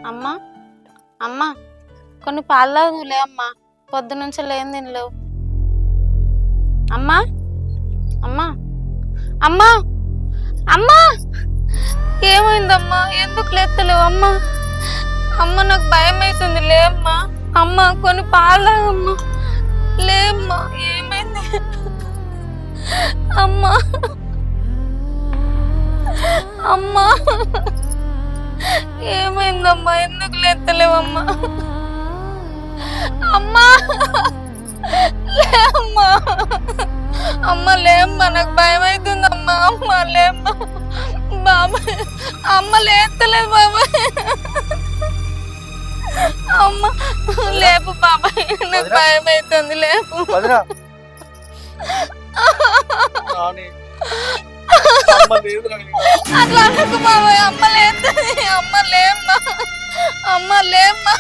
అమ్మా అమ్మా కొన్ని పాలు తాగులే అమ్మా. పొద్దునుంచి లేని తినలేవు. అమ్మా అమ్మా అమ్మా అమ్మా ఏమైందమ్మా? ఎందుకు లేస్తలేవు అమ్మా? అమ్మ నాకు భయం అవుతుంది. లేమ్మా. అమ్మ కొన్ని పాలు తాగమ్మా. లేమ్మా. ఏమైంది అమ్మా? అమ్మా ఏమైందమ్మా? ఎందుకు లేస్తలేవమ్మా? అమ్మా లేమ్మా. అమ్మ లేమ్మా. నాకు భయం అవుతుందమ్మా. అమ్మ లేమ్మా. బాబాయ్ అమ్మ లేస్తలేదు బాబాయ్. అమ్మ లేపు బాబాయ్. నాకు భయం అవుతుంది. లేపు. అట్లా అనకు బాబాయ్. అమ్మ లేస్తుంది. అమ్మ లేమ్మా. అమ్మ లేమ్మా.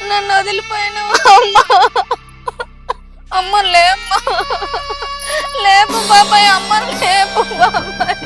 నన్ను వదిలిపోయినావు అమ్మా. అమ్మ లేమ్మా. లేపు బాబాయ్. అమ్మ లేపు బాబాయ్.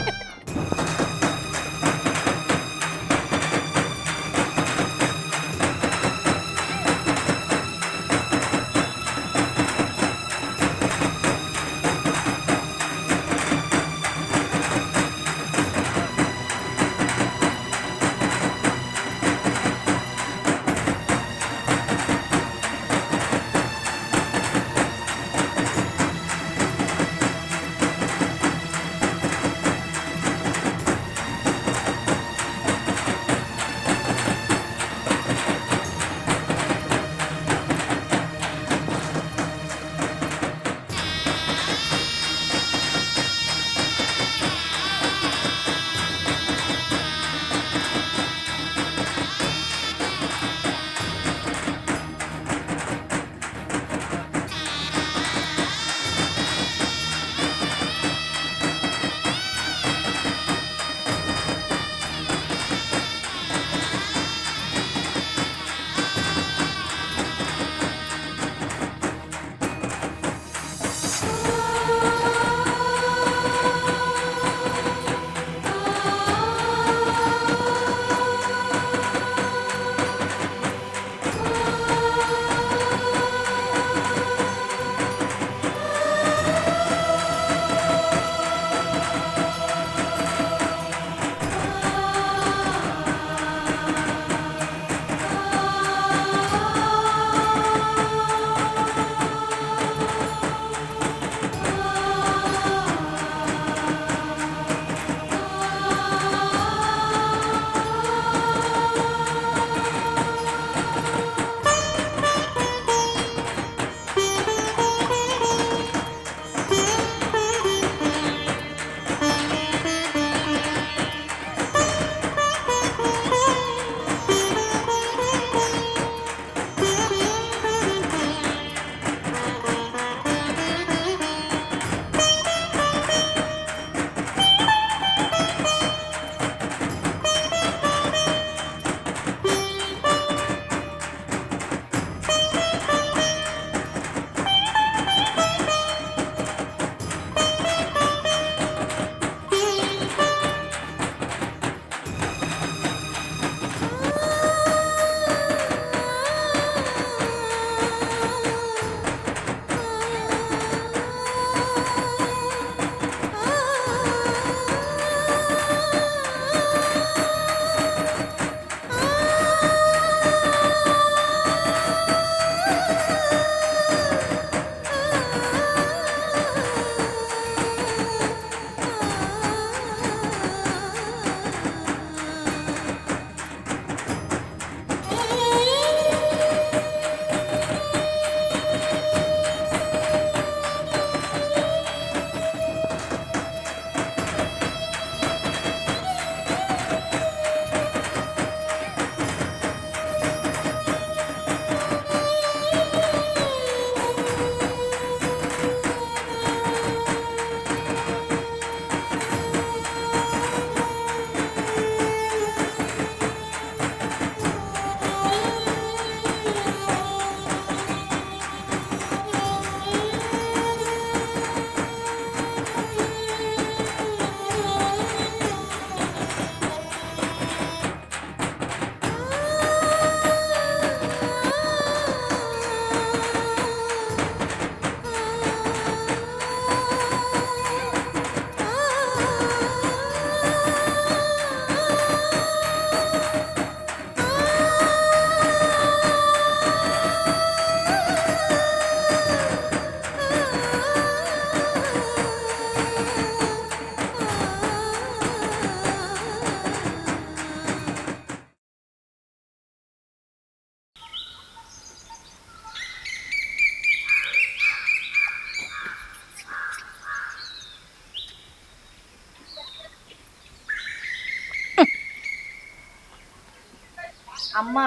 అమ్మా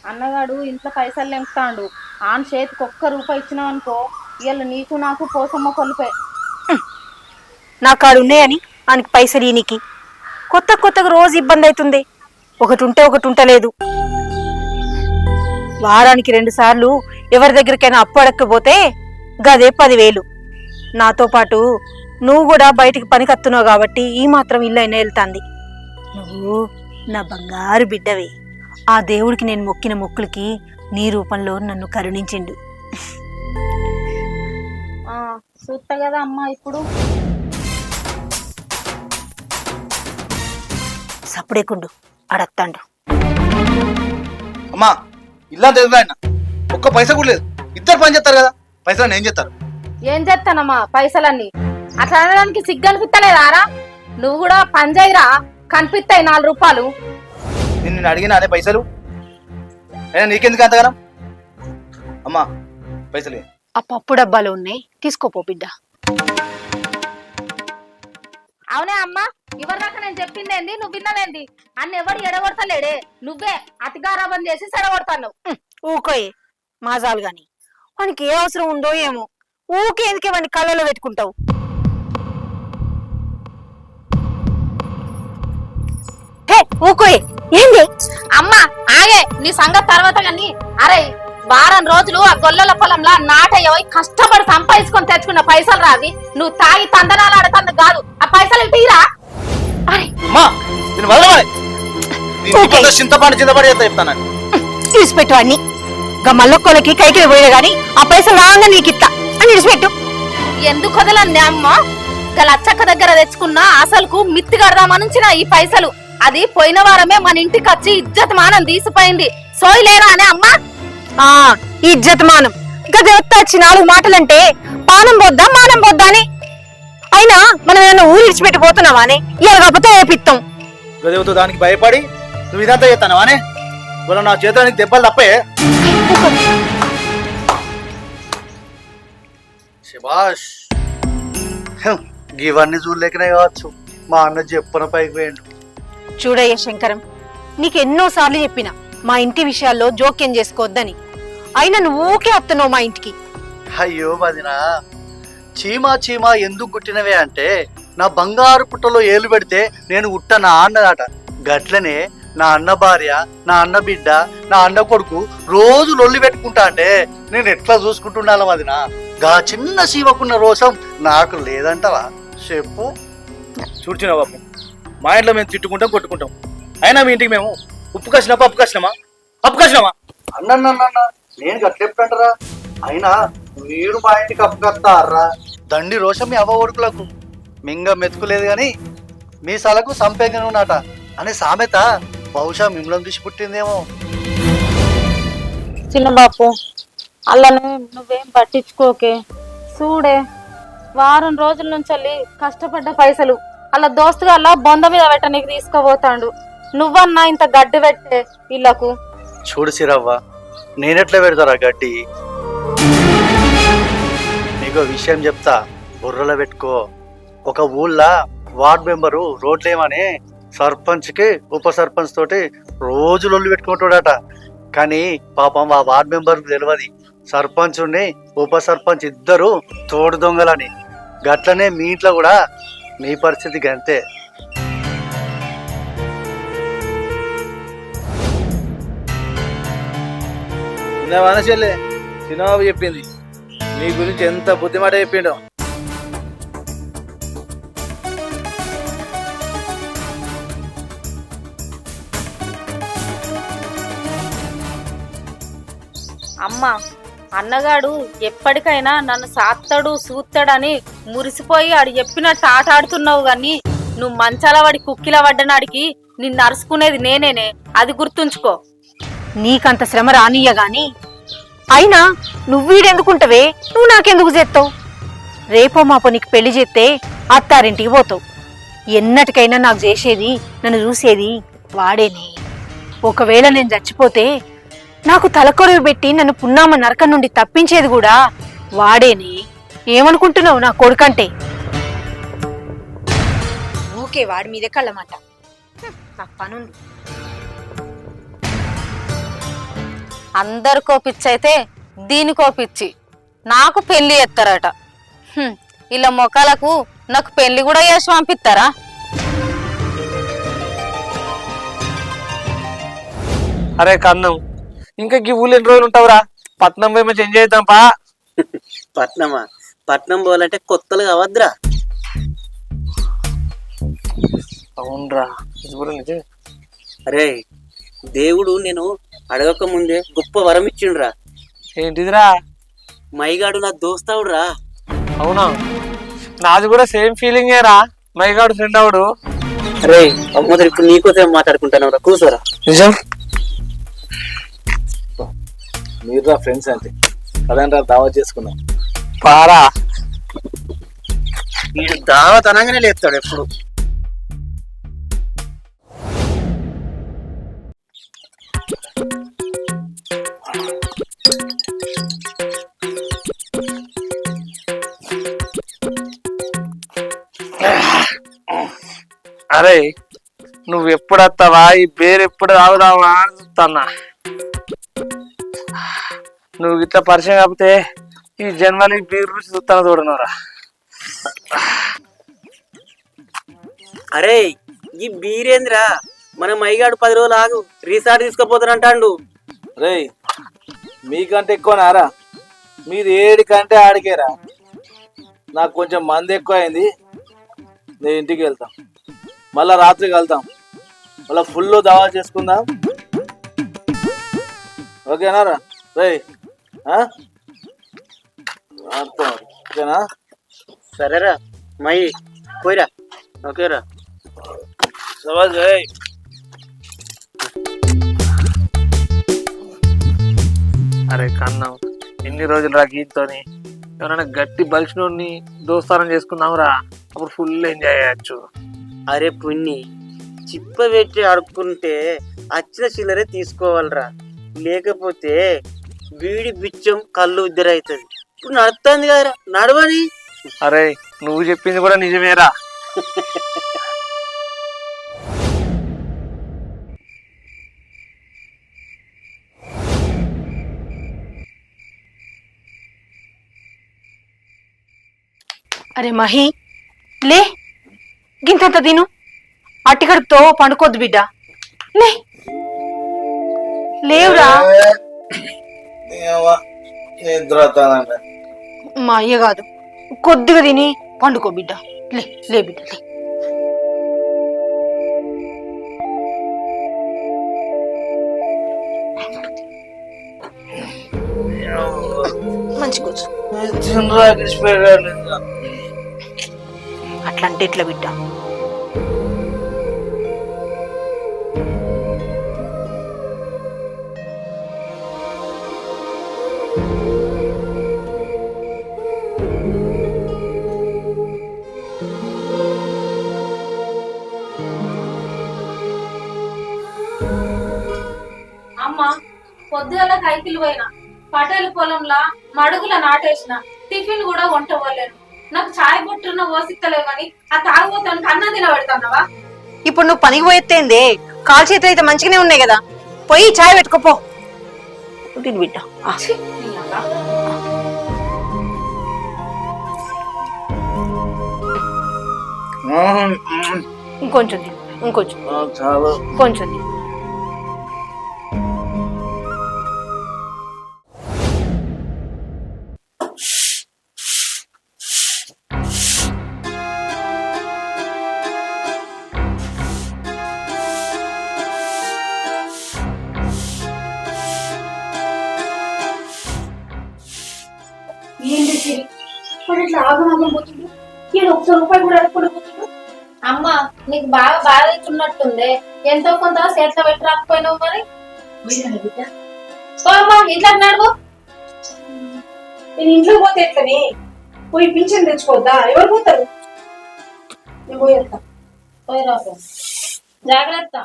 అన్నగాడు ఇంట్లో పైసలు లెంకుతాండు. ఆన్ చేతికి ₹1 ఇచ్చినావు అనుకో, ఇవాళ నీకు నాకు పోసమ్మ కొలిపే. నా కాడు ఉన్నాయని ఆయనకి పైసలు ఈనికి కొత్తగా రోజు ఇబ్బంది అవుతుంది. ఒకటి ఉంటే ఒకటి ఉంటలేదు. వారానికి 2 సార్లు ఎవరి దగ్గరికైనా అప్పు అడక్కపోతే గదే 10,000. నాతో పాటు నువ్వు కూడా బయటికి పనికత్తున్నావు కాబట్టి ఈ మాత్రం ఇల్లు అయినా వెళ్తాంది. నువ్వు నా బంగారు బిడ్డవే. ఆ దేవుడికి నేను మొక్కిన మొక్కులకి నీ రూపంలో నన్ను కరుణించిండు. చూస్తా కదా అమ్మా. ఇప్పుడు సప్పుడేకుండు అడత్తాండు. అమ్మా ఇల్లా తెలుగు ఆయన ఒక్క పైసా కూడా లేదు. ఇద్దరు పని చేస్తారు కదా, పైసలు ఏం చేస్తారు? ఏం చేస్తానమ్మా పైసలన్నీ? అట్లా అనడానికి సిగ్గు అనిపిస్తలేదారా? నువ్వు కూడా పని చేయరా, కనిపిస్తాయి ₹4. నిన్ను అడిగిన అదే పైసలు అయినా నీకెందుకు అంతగానం? అమ్మా పైసలు ఆ పప్పు డబ్బాలు ఉన్నాయి, తీసుకోపో బిడ్డ. అవునే అమ్మా, ఇవరిదాకా నేను చెప్పిందేంది, నువ్వు విన్నదేంది? అన్న ఎవడు ఎడగొడతలేడే, నువ్వే అతిగారాబం చేసి సెడగొడతాను. ఊకోయే మాజాలు గాని, వానికి ఏ అవసరం ఉందో ఏమో, ఊకే ఎందుకే వాడిని కళ్ళలో పెట్టుకుంటావు? ఊకోయే ఏంది అమ్మా? ఆగే నీ సంగతి తర్వాత గాని. అరే వారం రోజులు ఆ గొల్లల పొలంలో నాటయ్య కష్టపడి సంపాదించుకొని తెచ్చుకున్న పైసలు రావి, నువ్వు తాగి తందనాలు ఆడతాను కాదు. ఆ పైసలు తీరా. తీసిపెట్టు అన్ని మల్లొక్కలకి కైకి పోయినా గాని ఆ పైసలు రావంగా నీకు ఇస్తా అని విడిచిపెట్టు. ఎందుకు వదలండి అమ్మ? లచ్చక్క దగ్గర తెచ్చుకున్న అసలుకు మిత్తి కడదామనుంచిన ఈ పైసలు, అది పోయిన వారమే మన ఇంటికి వచ్చి ఇజ్జత్ మానం తీసిపోయింది. సోయి లేరా అనే అమ్మా? ఇజ్జత్ మానం గది వచ్చి 4 మాటలంటే పానం పోద్దా మానం పోద్దా అని. అయినా మనం ఏమన్నా ఊరు ఇడిచిపెట్టిపోతున్నావా అని ఇలాగపోతే ఏపిస్తాం. గదేవుతో దానికి భయపడి నువ్వు ఇదంతా చేస్తానవా అనే? వాళ్ళ నా చేతానికి దెబ్బలు తప్పే. శభాష్. ఇవన్నీ చూడలేకనే కావచ్చు మా అన్న చెప్పన పైకి పోయిండు. చూడయ్య శంకరం, నీకు ఎన్నోసార్లు చెప్పినా మా ఇంటి విషయాల్లో జోక్యం చేసుకోవద్దని, అయినా నువ్వు ఊకే వస్తున్నావు మా ఇంటికి. అయ్యో వదినా, చీమా ఎందుకు గుట్టినవే అంటే నా బంగారు పుట్టలో ఏలు పెడితే నేను ఉట్టనా అన్నదట. గట్లనే నా అన్న భార్య, నా అన్న బిడ్డ, నా అన్న కొడుకు రోజు లొల్లి పెట్టుకుంటా అంటే నేను ఎట్లా చూసుకుంటున్నాను వదినా? గా చిన్న శివకున్న రోషం నాకు లేదంటవా చెప్పు? చూడ్చినా బాబు, మా ఇంట్లో మేము తిట్టుకుంటాం కొట్టుకుంటాం, అయినా మీ ఇంటికి మేము ఉప్పు కసినామా అప్పు కసినామా? అప్పు కసినామా? అన్న నేను గట్లెప్పుడంటారా? అయినా మీరు మా ఇంటికి అప్పు కస్తారా? దండి రోషం మీ అవ్వ కొడుకులకు మింగ మెతుకులేదు గాని మీ సలకు సంపేగనున్నట అనే సామెత బహుశా మిమ్మల్ని చూసి పుట్టిందేమో. చిన్న బాపు అల్లను నువ్వేం పట్టించుకోకే. చూడే వారం రోజుల నుంచి కష్టపడ్డ పైసలు అలా దోస్తుగా అలా బొంద మీద పెట్టడానికి తీసుకుపోతాండు. నువ్వన్నా ఇంత గడ్డి పెట్టే వీళ్ళకు. చూడు సిరవ్వ, నేనెట్లా పెడతారా గడ్డి? నీకో విషయం చెప్తా, బుర్రలో పెట్టుకో. ఒక ఊళ్ళో వార్డ్ మెంబరు రోడ్లేమని సర్పంచ్కి ఉప సర్పంచ్ తోటి రోజు లొల్లి పెట్టుకుంటాడట. కానీ పాపం ఆ వార్డ్ మెంబర్కి తెలియదు సర్పంచ్ ఉప సర్పంచ్ ఇద్దరు తోడు దొంగలని. గట్లనే మీ ఇంట్లో కూడా మీ పరిస్థితి గంతే. చెల్లె చిన్నబాబు చెప్పింది నీ గురించి ఎంత బుద్ధిమాట చెప్పిండో. అమ్మా అన్నగాడు ఎప్పటికైనా నన్ను సాత్తడు సూత్తడని మురిసిపోయి ఆడు చెప్పినట్టు ఆట ఆడుతున్నావు గాని, నువ్వు మంచాల వాడి కుక్కిల పడ్డనాడికి నిన్ను అరుచుకునేది నేనేనే, అది గుర్తుంచుకో. నీకంత శ్రమ రానియ్య గాని, అయినా నువ్వీడెందుకుంటవే? నువ్వు నాకెందుకు చేస్తావు? రేపో మాపో నీకు పెళ్లి చేస్తే అత్తారింటికి పోతావు. ఎన్నటికైనా నాకు చేసేది, నన్ను చూసేది వాడేనే. ఒకవేళ నేను చచ్చిపోతే నాకు తలకొరవి పెట్టి నన్ను పున్నామ నరకం నుండి తప్పించేది కూడా వాడేనే. ఏమనుకుంటున్నావు నా కొడుకంటే? ఊకే వాడి మీదే కళ్ళమాట. నాకు పనుంది. అందరికో పిచ్చి అయితే దీనికో పిచ్చి. నాకు పెళ్లి చేస్తారట. ఇలా మొక్కలకు నాకు పెళ్లి కూడా చేసి పంపిస్తారా? అరే కన్నం, ఇంకా ఈ ఊళ్ళో ఎన్ని రోజులు ఉంటావురా? పట్నం పోయి మంచి ఎంజాయ్ చేద్దాం పా. పట్నమా? పట్నం పోవాలంటే కొత్తలు కావద్దురా. అవునరా, ఇది కూడా నిజమే. అరే దేవుడు నేను అడగక ముందే గొప్ప వరం ఇచ్చిండ్రా. ఏంటిదిరా? మైగాడు నా దోస్తావుడురా. అవునా, నాది కూడా సేమ్ ఫీలింగ్ రా. My god friend అవడు. అరే అమ్మోదరు ఇప్పుడు నీకోసం మాట్లాడుకుంటాను రా, కూర్చోరా. నిజం? మీరు ఫ్రెండ్స్ అంటే అదంటే దావా చేసుకున్నాం. పారా, వీడు దావత్ అనగానే లేస్తాడు ఎప్పుడు. అరే నువ్వు ఎప్పుడు వస్తావా, ఈ బేరు ఎప్పుడు తాగుదావా అని చూస్తాన్నా. నువ్వు ఇట్లా పరిచయం కాకపోతే ఈ జన్మలో ఈ బీరు రుచి చూస్తాను చూడనురా. అరే ఈ బీరేంద్రా, మన మైగాడు 10 రోజులు ఆగు రిసార్ట్ తీసుకుపోతానంటాడు. రే మీకంటే ఎక్కువ నారా, మీరు ఏడికంటే ఆడికేరా. నాకు కొంచెం మంది ఎక్కువ అయింది, నేను ఇంటికి వెళ్తాం. మళ్ళా రాత్రికి వెళ్తాం, మళ్ళీ ఫుల్ దావా చేసుకుందాం. ఓకేనారా? రే అర్థం ఓకేనా? సరేరా మై పోయిరా. ఓకేరా. సవాల్ రేయ్. అరే కన్నం, ఎన్ని రోజులు రా గీతోని. ఎవరైనా గట్టి బలిసినోడిని దోస్తానం చేసుకుందాంరా, అప్పుడు ఫుల్ ఎంజాయ్ చేయొచ్చు. అరే పుణ్యి, చిప్ప పెట్టి ఆడుకుంటే వచ్చిన చిల్లరే తీసుకోవాలరా, లేకపోతే వీడి బిచ్చం కళ్ళు ఇద్దరైతుంది. ఇప్పుడు నడుస్తుంది కదరా, నడవని. అరే నువ్వు చెప్పింది కూడా నిజమేరా. అరే మహి, లే, గింతంత తిను. అట్టికడుపుతో పండుకోద్దు బిడ్డ. లే, లేవురా. మా అయ్య కాదు, కొద్దిగా తిని పండుకో బిడ్డ. లే లే బిడ్డ లే. మంచి కూర్చో. అట్లా అంటే ఎట్లా బిడ్డ? అమ్మ పొద్దుగల కైకిలు పోయినా, పటేలు పొలంలా మడుగుల నాటేసిన, టిఫిన్ కూడా వంట పోలేను. నాకు చాయ్ బొట్టున్న ఓసిత్తలేమని ఆ తాగుబోతానికి అన్నం తినబెడతానవా? ఇప్పుడు నువ్వు పనికి పోయేత్తేందే? కాలు చేతులు అయితే మంచిగానే ఉన్నాయి కదా, పోయి చాయ్ పెట్టుకోపో. తిని బిడ్డ. ఇంకొంచెం తిను, ఇంకొంచెం, చాలా కొంచెం తిను. అమ్మ నీకు బాగా బాధ అవుతున్నట్టుంది. ఎంతో కొంత చేతిలో పెట్టి రాకపోయినావు మరి. అమ్మా ఇంట్లో నడువు. నేను ఇంట్లో పోతే ఎట్లనే? పోయి పింఛన్ తెచ్చుకోద్దా? ఎవరు పోతారు? నేను పోయేస్తా. పోయి రాదు, జాగ్రత్త.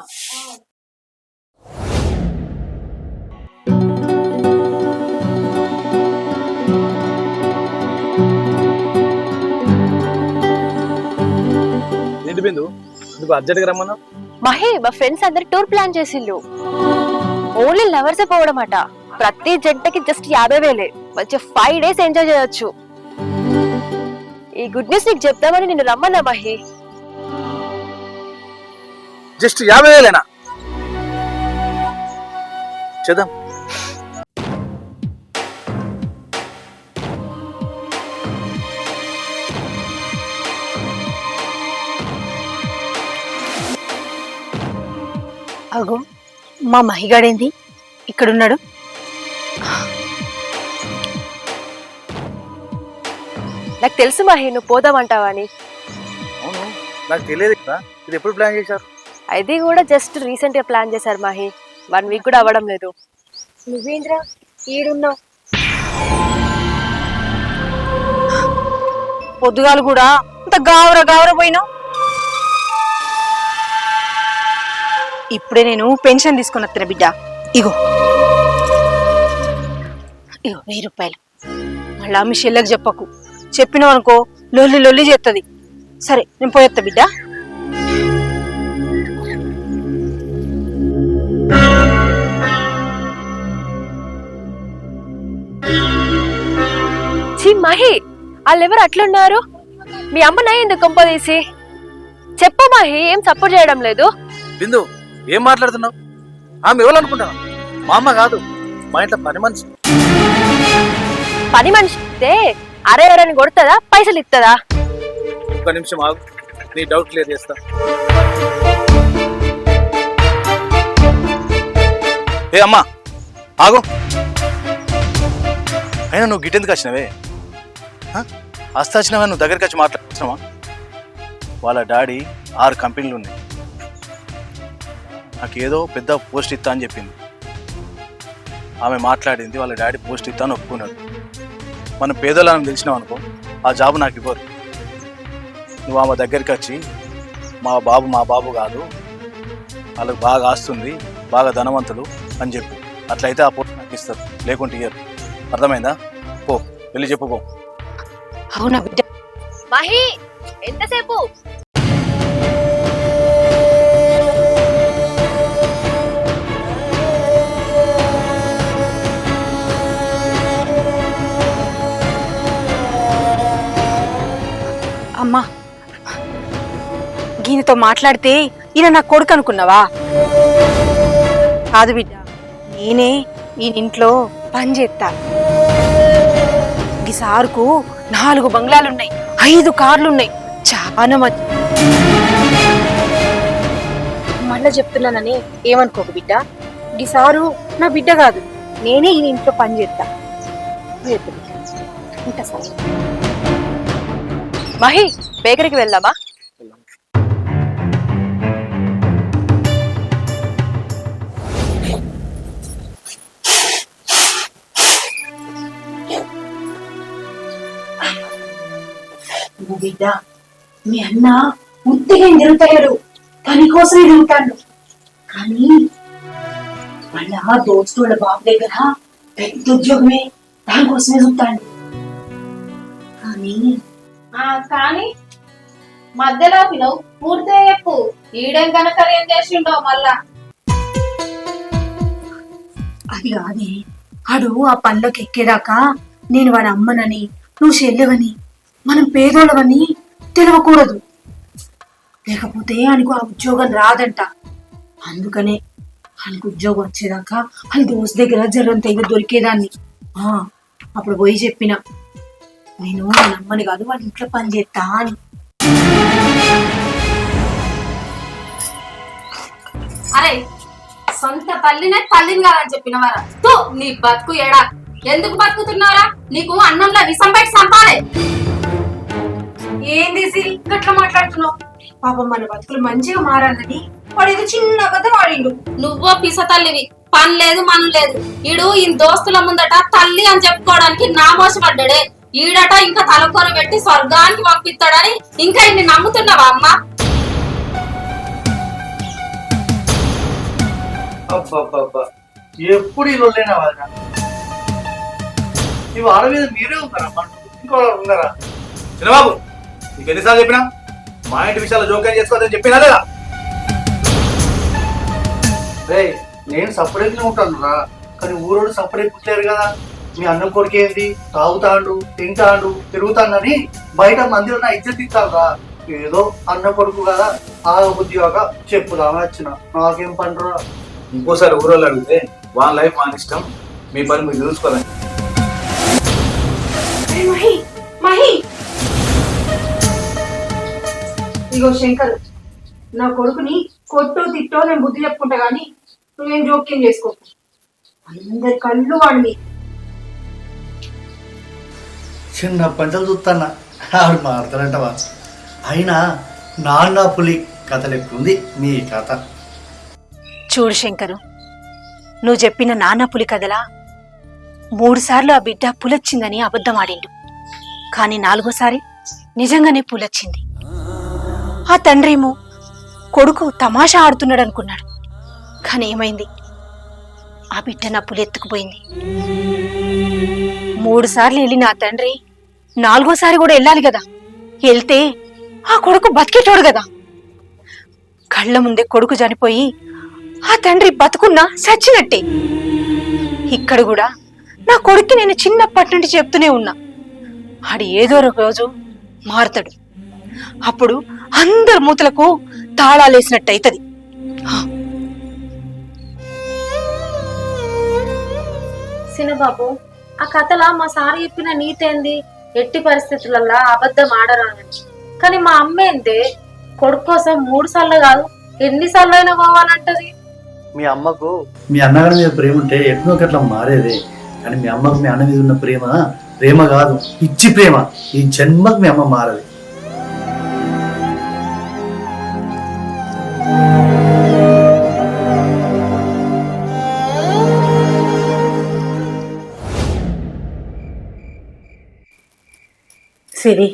ఏంటి బిందు, ఎందుకు అర్జెంట్గా రమ్మన్నా? మహే, మా ఫ్రెండ్స్ అందరు టూర్ ప్లాన్ చేసిల్లు. ఓన్లీ లవర్స్ పోవడం అట. ప్రతి జంటకి జస్ట్ 50,000 మంచి 5 days ఎంజాయ్ చేయొచ్చు. ఈ గుడ్ న్యూస్ నీకు చెప్తామని నిన్ను రమ్మన్నా మహి. జస్ట్ 50,000 చేద్దాం. అగో మా మహిగాడేంది ఇక్కడున్నాడు? నాకు తెలుసు మహి నువ్వు పోదామంటావా అని. అవును, నాకు తెలియదు కదా. ఇది ఎప్పుడు ప్లాన్ చేశారు? అది కూడా జస్ట్ రీసెంట్ గా ప్లాన్ చేశారు మహి. 1 week కూడా అవ్వడం లేదు. నువ్వేంద్రా ఈడున్నావు? పొద్దుగాలు కూడా ఇంత గావర పోయినావు. ఇప్పుడే నేను పెన్షన్ తీసుకుని వస్తున్నా బిడ్డ. ఇగో 1000 రూపాయలు. మళ్ళా మీ చెల్లెకి చెప్పకు. చెప్పినావు అనుకో లొల్లి చేస్తుంది. సరే నేను పోయేస్తా బిడ్డ. ఛీ మహి, వాళ్ళెవరు అట్లున్నారు? మీ అమ్మ ఎందుకు కొంపదీసి చెప్పు మహి. ఏం సపోర్ట్ చేయడం లేదు. బిందు, ఏం మాట్లాడుతున్నావు? ఆమె ఎవరు అనుకుంటాను? మా అమ్మ కాదు, మా ఇంట్లో పని మనిషి. పని మనిషి అయితే అరే ఎవరని కొడుతుందా, పైసలు ఇస్తుందా? ఒక్క నిమిషం ఆగు, నీ డౌట్ క్లియర్ చేస్తా. ఏ అమ్మా ఆగు. అయినా నువ్వు గిట్టెందుకు వచ్చినవే? వస్తా వచ్చినవా? నువ్వు దగ్గరికి వచ్చి మాట్లాడుతున్నావా? వాళ్ళ డాడీ 6 కంపెనీలు ఉన్నాయి. నాకు ఏదో పెద్ద పోస్ట్ ఇస్తా అని చెప్పింది. ఆమె మాట్లాడింది, వాళ్ళ డాడీ పోస్ట్ ఇస్తా అని ఒప్పుకున్నాడు. మనం పేదోళ్ళని తెలిసినావు అనుకో, ఆ జాబ్ నాకు ఇవ్వరు. నువ్వు ఆమె దగ్గరికి వచ్చి మా బాబు కాదు, వాళ్ళకి బాగా ఆస్తుంది, బాగా ధనవంతులు అని చెప్పు. అట్లయితే ఆ పోస్ట్ నాకు ఇస్తారు, లేకుంటే ఇయ్యరు. అర్థమైందా? పో, వెళ్ళి చెప్పు పో. అవునా బిడ్డ? మహి ఎంతసేపు? అమ్మా, గీనితో మాట్లాడితే ఈయన నా కొడుకు అనుకున్నావా? కాదు బిడ్డ, నేనే ఈ ఇంట్లో పని చేస్తా. ఈ సారుకు 4 బంగ్లాలున్నాయి, 5 కార్లున్నాయి, చాలా మంచి. మళ్ళా చెప్తున్నానని ఏమనుకోకు బిడ్డ. ఈ సారు నా బిడ్డ కాదు, నేనే ఈ ఇంట్లో పని చేస్తా. ఇంకా సార్ మహి బేకరీకి వెళ్దామా? బిడ్డ, మీ అన్న ఉత్తిగా తిరుగుతాడు, పని కోసమే తిరుగుతాడు. కానీ వాళ్ళ దోస్తుల బాబు దగ్గర పెద్ద ఉద్యోగమే, దానికోసమే చూస్తాడు. కానీ మధ్యలో పిలవు, పూర్తిగా చెప్పు. ఈడేం కనుక ఏం చేసిండో మళ్ళా. అది కాదే, ఆడు ఆ పనిలోకి ఎక్కేదాకా నేను వాడి అమ్మనని, నువ్వు చెల్లెవని, మనం పేదోళ్ళవని తెలవకూడదు. లేకపోతే ఆయనకు ఆ ఉద్యోగం రాదంట. అందుకనే ఆయనకు ఉద్యోగం వచ్చేదాకా వాళ్ళ దోస్తు దగ్గర జరంత ఏదో దొరికేదాన్ని. అప్పుడు పోయి చెప్పిన, నేను వాళ్ళ అమ్మని కాదు, వాళ్ళ ఇంట్లో పని చేస్తా అని. అరే, సొంత తల్లినే తల్లిని కాదని చెప్పినవారా? నీ బతుకు ఎడా? ఎందుకు బతుకుతున్నారా? నీకు అన్నంలో విషం పెట్టి సంపాలే. ఏంది గట్లా మాట్లాడుతున్నావు? పాపం మన బతుకులు మంచిగా మారాలని వాడు ఏదో చిన్న అబద్ధం వాడిండు. నువ్వో పిస తల్లివి, పని లేదు మనం లేదు. ఈడు ఈ దోస్తుల ముందట తల్లి అని చెప్పుకోవడానికి నామోసపడ్డాడే. ఈడట ఇంకా తలకొర పెట్టి స్వర్గానికి పంపిస్తాడని ఇంకా ఇన్ని నమ్ముతున్నావా అమ్మా? ఎప్పుడు ఈ రోజైనా వాళ్ళ ఈ వాళ్ళ మీద మీరే ఉన్నారా? ఇంకో ఉన్నారా? చిన్నబాబు, నీకు ఎన్నిసార్లు చెప్పినా మా ఇంటి విషయాలు జోక్యం చేసుకోవద్దని చెప్పినా లేదా? రే, నేను సపరేట్గా ఉంటాను రా, కానీ ఊరోడు సపరేట్ పుట్టారు కదా. మీ అన్నం కొరికేంది, తాగుతాండు, తింటాండు, తిరుగుతాండని బయట మందిలో నా ఇజ్జత్ ఇస్తారా? ఏదో అన్న కొడుకు కదా, బుద్ధి కాక చెప్పుదామని వచ్చిన. నాకేం పండురా. ఇంకోసారి ఊరోళ్ళు అడిగితే వాళ్ళ లైఫ్ మన ఇష్టం, మీ పని మీరు చూసుకోవాలని. ఇగో శంకర్, నా కొడుకుని కొట్టో తిట్టో నేను బుద్ధి చెప్పుకుంటా గానీ నువ్వేం జోక్యం చేసుకో. అందరి కళ్ళు వాడిని చిన్న పంటలు చూస్తానా ఆడు మాడతాడంటవా. అయినా నాన్న పులి కథ లెక్కుంది మీ కథ. చూడు శంకరు, నువ్వు చెప్పిన నాన్న పులి కథలా 3 సార్లు ఆ బిడ్డ పులొచ్చిందని అబద్ధం ఆడిండు. కానీ 4వసారి నిజంగానే పులొచ్చింది. ఆ తండ్రేమో కొడుకు తమాషా ఆడుతున్నాడు అనుకున్నాడు. కానీ ఏమైంది, ఆ బిడ్డ నా పులి ఎత్తుకుపోయింది. 3 సార్లు వెళ్ళిన ఆ తండ్రి 4వసారి కూడా వెళ్ళాలి కదా. వెళ్తే ఆ కొడుకు బతికేటోడు కదా. కళ్ళ ముందే కొడుకు చనిపోయి ఆ తండ్రి బతుకున్నా చచ్చినట్టే. ఇక్కడ కూడా నా కొడుక్కి నేను చిన్నప్పటి నుండి చెప్తూనే ఉన్నా, ఆడు ఏదో ఒక రోజు మారుతాడు. అప్పుడు అందరి మూతలకు తాళాలేసినట్టు అవుతుంది. సినబాబు, ఆ కథలా మా సార్ చెప్పిన నీతేంది? ఎట్టి పరిస్థితులల్లా అబద్ధం ఆడరాని. కానీ మా అమ్మేందే కొడుకు కోసం 3 సార్లు కాదు ఎన్నిసార్లు అయినా పోవాలంటది. మీ అమ్మకు మీ అన్నగారి మీద ప్రేమ ఉంటే ఎన్నో అట్లా మారేదే. కానీ మీ అమ్మకు మీ అన్న మీద ఉన్న ప్రేమ ప్రేమ కాదు, పిచ్చి ప్రేమ. ఈ జన్మకు మీ అమ్మ మారదు. సిరి,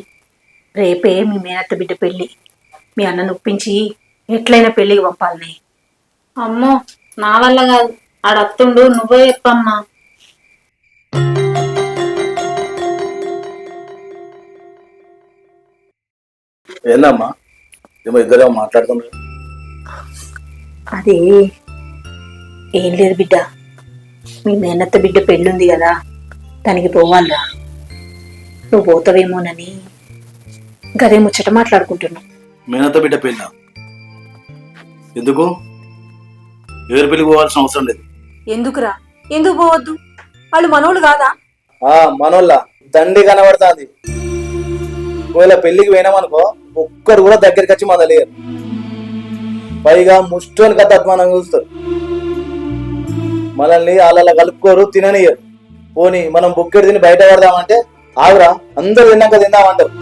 రేపే మీ మేనత్త బిడ్డ పెళ్లి. మీ అన్న నొప్పించి ఎట్లయినా పెళ్లికి పంపాలని. అమ్మో, నా వల్ల కాదు. ఆడత్తుండు, నువ్వే చెప్పమ్మా. ఏందమ్మా ఏమో ఇద్దరే మాట్లాడుతున్నారు? అదే ఏం లేదు బిడ్డ, మీ మేనత్త బిడ్డ పెళ్ళుంది కదా, దానికి పోవాలరా. నువ్వు పోతావేమోనని గదే ముచ్చట మాట్లాడుకుంటున్నావు. మేనత్త బిడ్డ పెళ్ళ ఎందుకు? ఎవరి పెళ్లికి పోవాల్సిన అవసరం లేదు. ఎందుకురా? ఎందుకు పోవద్దు? వాళ్ళు మనోళ్ళు కాదా? మనోళ్ళ దండి కనబడుతుంది. ఒకవేళ పెళ్లికి పోయినామనుకో ఒక్కరు కూడా దగ్గరికి వచ్చి మొదలేరు. పైగా ముష్టోని కథ అభిమానం చూస్తారు. మనల్ని వాళ్ళ కలుపుకోరు, తిననియరు. పోనీ మనం బుక్కెడు తిని బయట పడదామంటే ఆగురా, అందరు తిన్నాక తిందామంటారు.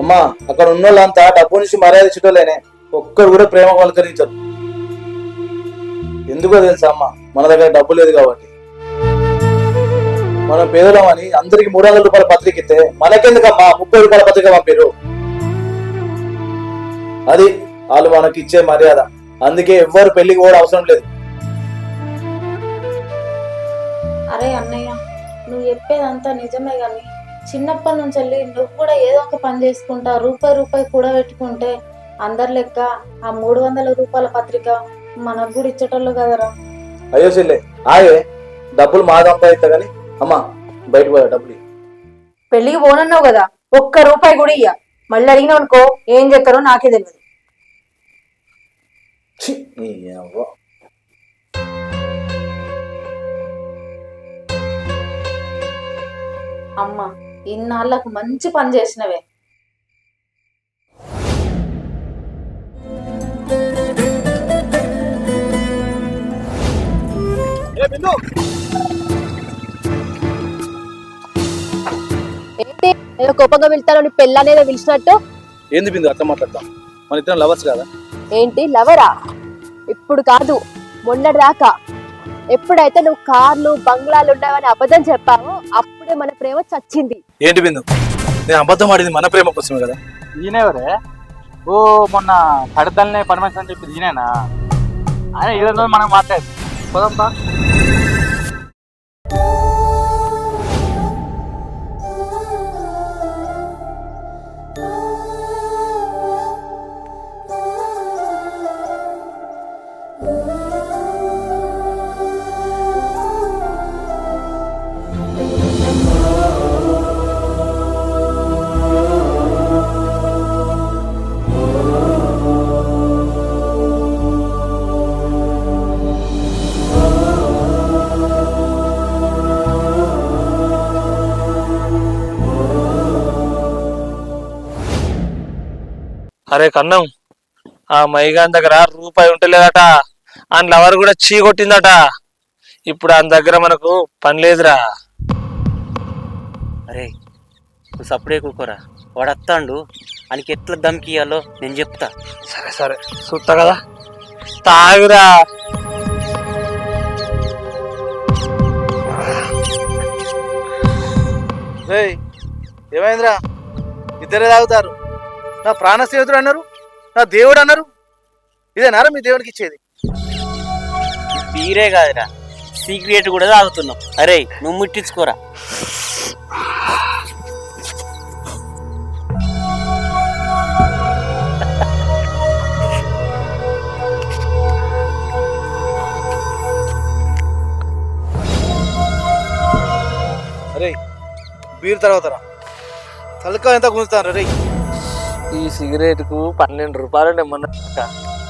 అమ్మా, అక్కడ ఉన్నోళ్ళంతా డబ్బు నుంచి మర్యాద ఇచ్చేటోళ్ళేనే, ఒక్కరు కూడా ప్రేమ పలకరించరు. ఎందుకో తెలుసా అమ్మా, మన దగ్గర డబ్బు లేదు కాబట్టి. మనం పేదలమని అందరికి 300 రూపాయల పత్రిక ఇస్తే మనకెందుకమ్మా 30 రూపాయల పత్రిక పంపారు. అది వాళ్ళు మనకి ఇచ్చే మర్యాద. అందుకే ఎవ్వరు పెళ్లికి పోవడం అవసరం లేదు. అరే అన్నయ్య, నువ్వు చెప్పేదంతా నిజమే గాని చిన్నప్పటి నుంచి వెళ్ళి నువ్వు కూడా ఏదో ఒక పని చేసుకుంటా రూపాయి కూడా పెట్టుకుంటే అందరి లెక్క ఆ 300 రూపాయల పత్రిక మనకు కూడా ఇచ్చేటోళ్ళు కదరా. అయ్యో చెల్లె, ఆయే డబ్బులు మా సంపాదిస్తా గాని అమ్మా బయట పోయా డబ్బులు. పెళ్లికి పోనన్నావు కదా, ₹1 కూడా ఇయ్య. మళ్ళీ అడిగినావు అనుకో ఏం చేస్తారో నాకే తెలియదు. అమ్మ, ఇన్నాళ్ళకు మంచి పని చేసినవే. ఏంటి ఏదో కోపంగా వెళ్తాను పెళ్ళనేదో పిలిచినట్టు? ఏంది బిందు అట్లా మాట్లాడతాం? మన ఇద్దరం లవర్స్ కదా. ఏంటి లవరా? ఇప్పుడు కాదు, మొన్నటి దాకా. ఎప్పుడైతే నువ్వు కార్లు బంగ్లాలు ఉండవని అబద్ధం చెప్పావో అప్పుడే మన ప్రేమ చచ్చింది. ఏంటి బిందు, నేను అబద్ధం ఆడింది మన ప్రేమ కోసమే కదా. ఈయనెవరే? ఓ మొన్న కడతలనే పర్మిషన్ చెప్పి ఈయనేనా? ఆయన ఈరోజు మనం మాట్లాడు పోదాంపా. అరే కన్నం, ఆ మైగాన్ దగ్గర రూపాయి ఉంటలేదట, ఆయన లవర్ కూడా చీ కొట్టిందట. ఇప్పుడు ఆయన దగ్గర మనకు పని లేదురా. అరే నువ్వు సప్పుడే కూకోరా, వాడు వస్తాడు, ఆయనకి ఎట్లా దమ్కియాలో నేను చెప్తా. సరే సరే చూస్తా కదా, తాగురా. రేయ్ ఏమైందిరా? ఇద్దరే తాగుతారు. నా ప్రాణ స్నేహితుడు అన్నారు, నా దేవుడు అన్నారు. ఇదేనారా మీ దేవుడికి ఇచ్చేది? బీరే కాదురా, సీక్రెట్ కూడా తాగుతున్నాం. అరే నువ్వు ముట్టించుకోరా. అరే బీరు తాగుతారా? తలకా ఎంత గుంజుతాను రే. ఈ సిగరెట్ కు 12 రూపాయలు మొన్న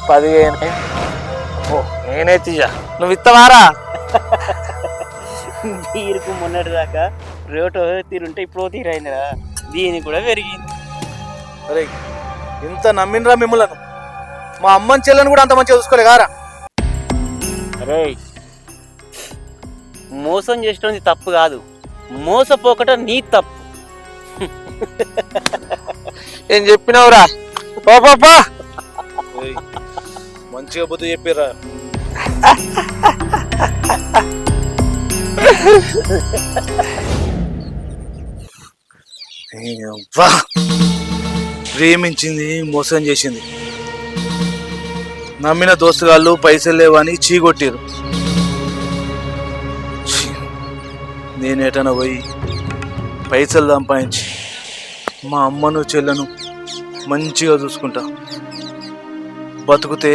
15. ఓ నేనే తీయా, నువ్వు ఇత్తవారా? బీరుకు మొన్నటి దాకా రేటు తీరుంటే ఇప్పుడు తీరైందిరా, దీనికి కూడా పెరిగింది. అరే ఇంత నమ్మినరా మిమ్మల్ని? మా అమ్మని చెల్లెని కూడా అంత మంచిగా చూసుకోలే కారా? అరే మోసం చేసిన తప్పు కాదు, మోసపోకట నీ తప్పు. ఏం చెప్పినావురా? పాపా ఏయ్, మంచిగా బుద్ధి చెప్పిర్రా. వా ప్రేమించింది మోసం చేసింది. నమ్మిన దోస్తుగాళ్ళు పైసలు లేవని చీగొట్టిరు. నేనేటన్నా పోయి పైసలు సంపాదించి మా అమ్మను చెల్లెను మంచిగా చూసుకుంటా. బతుకుతే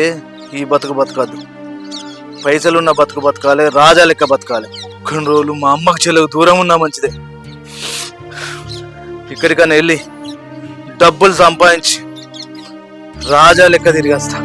ఈ బతుకు బతకద్దు, పైసలున్న బతుకు బతకాలి, రాజా లెక్క బతకాలి. కొన్ని రోజులు మా అమ్మకు చెల్లెకు దూరం ఉన్నా మంచిదే. ఇక్కడికన్నా వెళ్ళి డబ్బులు సంపాదించి రాజా లెక్క తిరిగేస్తా.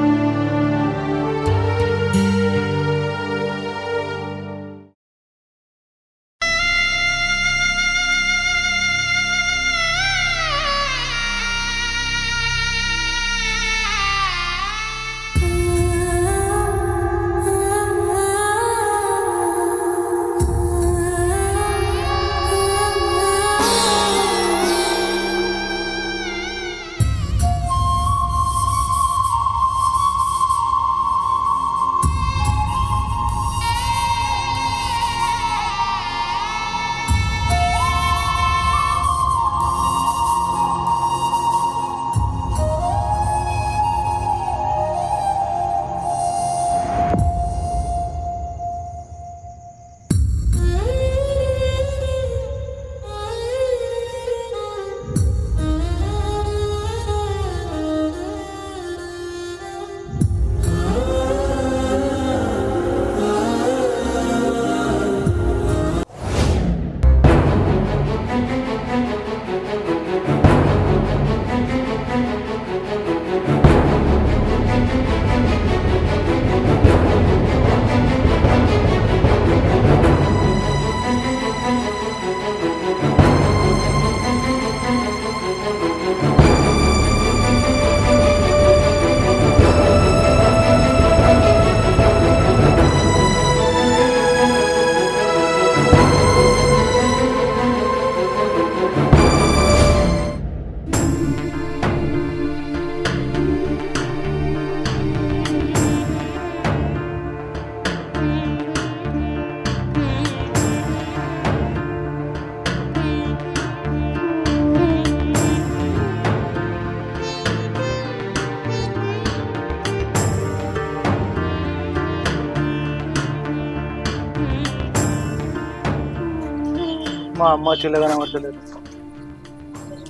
మా అమ్మ చెల్లెగానే పట్టలేదు,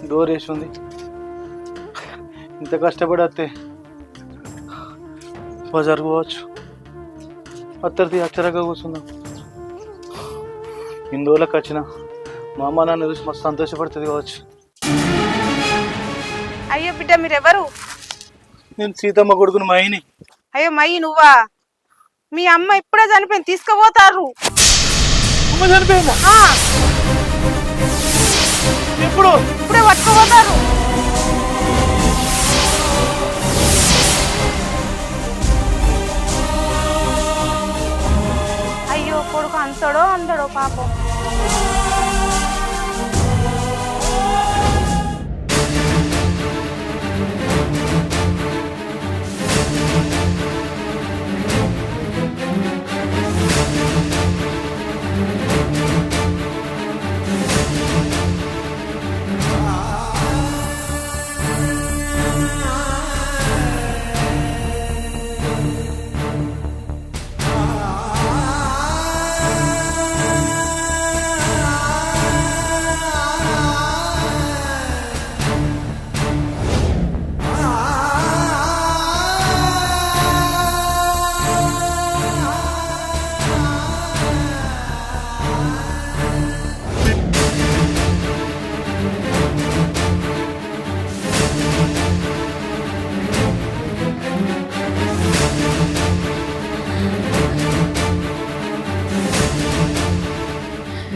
డోర్ వేసి ఉంది. ఇంత కష్టపడి వస్తే జరుగువచ్చు. అత్తరిది అచ్చరగా కూర్చుందాం. ఇన్ని రోజులకు వచ్చిన మా అమ్మ నన్ను చూసి మస్తు సంతోషపడుతుంది కావచ్చు. అయ్యో బిడ్డ మీరెవరు? నేను సీతమ్మ కొడుకుని మైని. అయ్యో మయ్యి నువ్వా? మీ అమ్మ ఇప్పుడే చనిపోయింది, తీసుకుపోతారు. అమ్మ చనిపోయిందా? ఎప్పుడు? ఇప్పుడే పట్టుకుపోతారు. వస్తాడో అందడో పాపం.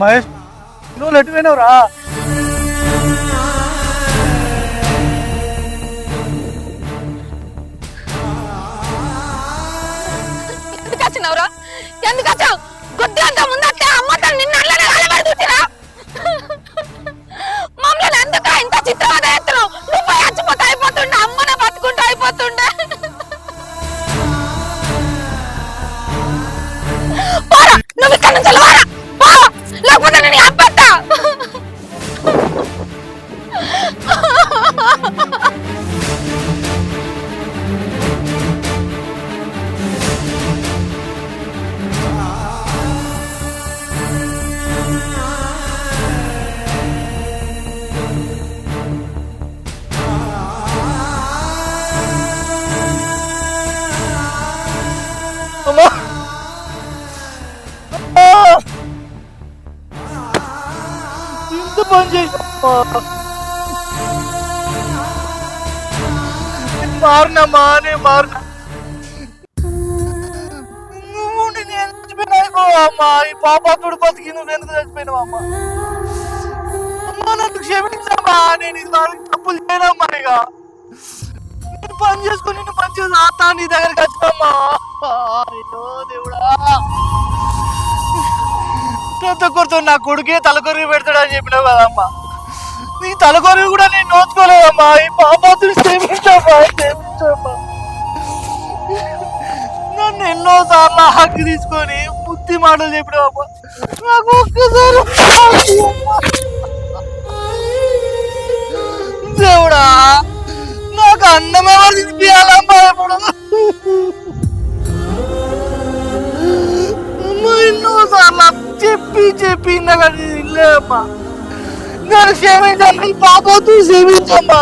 మహేష్ నువ్వు ఎటుపోయినావురా? ఎందుకు వచ్చినావురా? ఎందుకు వచ్చావు? గుడ్డి అంతా ముందట్టే అమ్మతో నిన్ను అల్లనే కలబెడుతున్నా. మమ్మల్ని ఎందుకు ఇంత చిత్రవద ఎత్తున్నావు? నువ్వు చచ్చిపోతే అయిపోతుండే, అమ్మనే బతుకుంటూ అయిపోతుండే. నువ్వు ఇక్కడ నుంచి లేకపోతే నేను అబ్బట్టా. ఇంత పని చేసినమ్మా, మారినమ్మా, నేను మారిన. నువ్వు నేను చచ్చిపోయినా అమ్మా, ఈ పాపాతుడు బతికి నువ్వు ఎందుకు చచ్చిపోయినావు అమ్మా? అమ్మా నన్ను క్షమించమ్మా, నేను ఇది తప్పులు చేయనమ్మా. ఇక నేను పని చేసుకుని నిన్ను పని చేసి ఆతా నీ దగ్గరికి వచ్చినమ్మా. అయ్యో దేవుడా, ప్రతి ఒక్కరితో నా కొడుకే తలకొరివి పెడతాడని చెప్పినావు కదమ్మా. నీ తలకొరివి కూడా నేను నోచుకోలేదమ్మా. ఈ పాపాతుడు క్షమించమ్మా, క్షమించమ్మా. నన్ను ఎన్నోసార్లు హక్కు తీసుకొని బుద్ధి మాటలు చెప్పినావమ్మా. నాకు ఒక్కసారి దేవుడా, నాకు అన్నం ఎవరు తినిపించాలమ్మా ఇప్పుడు? ఎన్నోసార్లు చెప్పి చెప్పి లేమ్మా, నేను క్షమించమ్మా, పాపతో క్షమించమ్మా.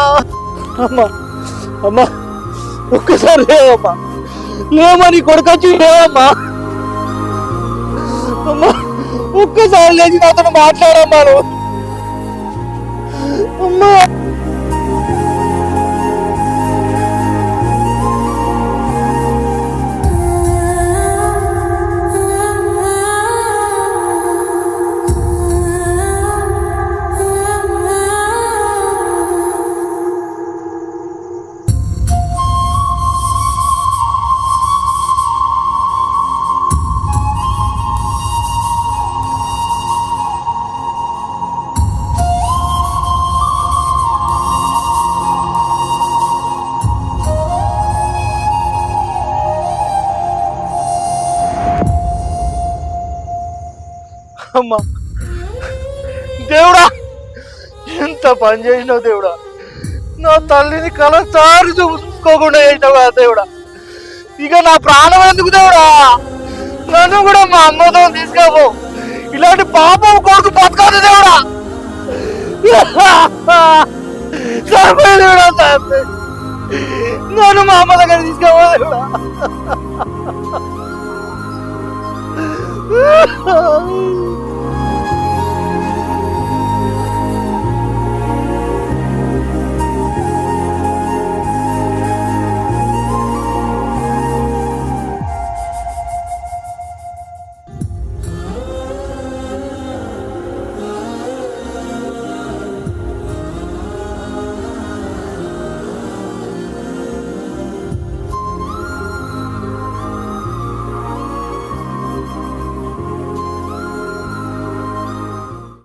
అమ్మా అమ్మా ఒక్కసారి లేవమ్మా, లేవమ్మా, నీ కొడుకొచ్చి లేవమ్మా. అమ్మా ఒక్కసారి లేచి నాతో మాట్లాడమ్మా నువ్వు. అమ్మా అమ్మా దేవుడా, ఎంత పని చేసినావు దేవుడా. నా తల్లిని కలసారి చూసుకోకుండా చేసినావు కదా దేవుడా. ఇక నా ప్రాణం ఎందుకు దేవుడా? నన్ను కూడా మా అమ్మతో తీసుకోపో. ఇలాంటి పాపం కొడుకు బతకాదు దేవుడా. సరిపోయి దేవుడా, సరిపోయి. నన్ను మా అమ్మ దగ్గర తీసుకోపో దేవుడా.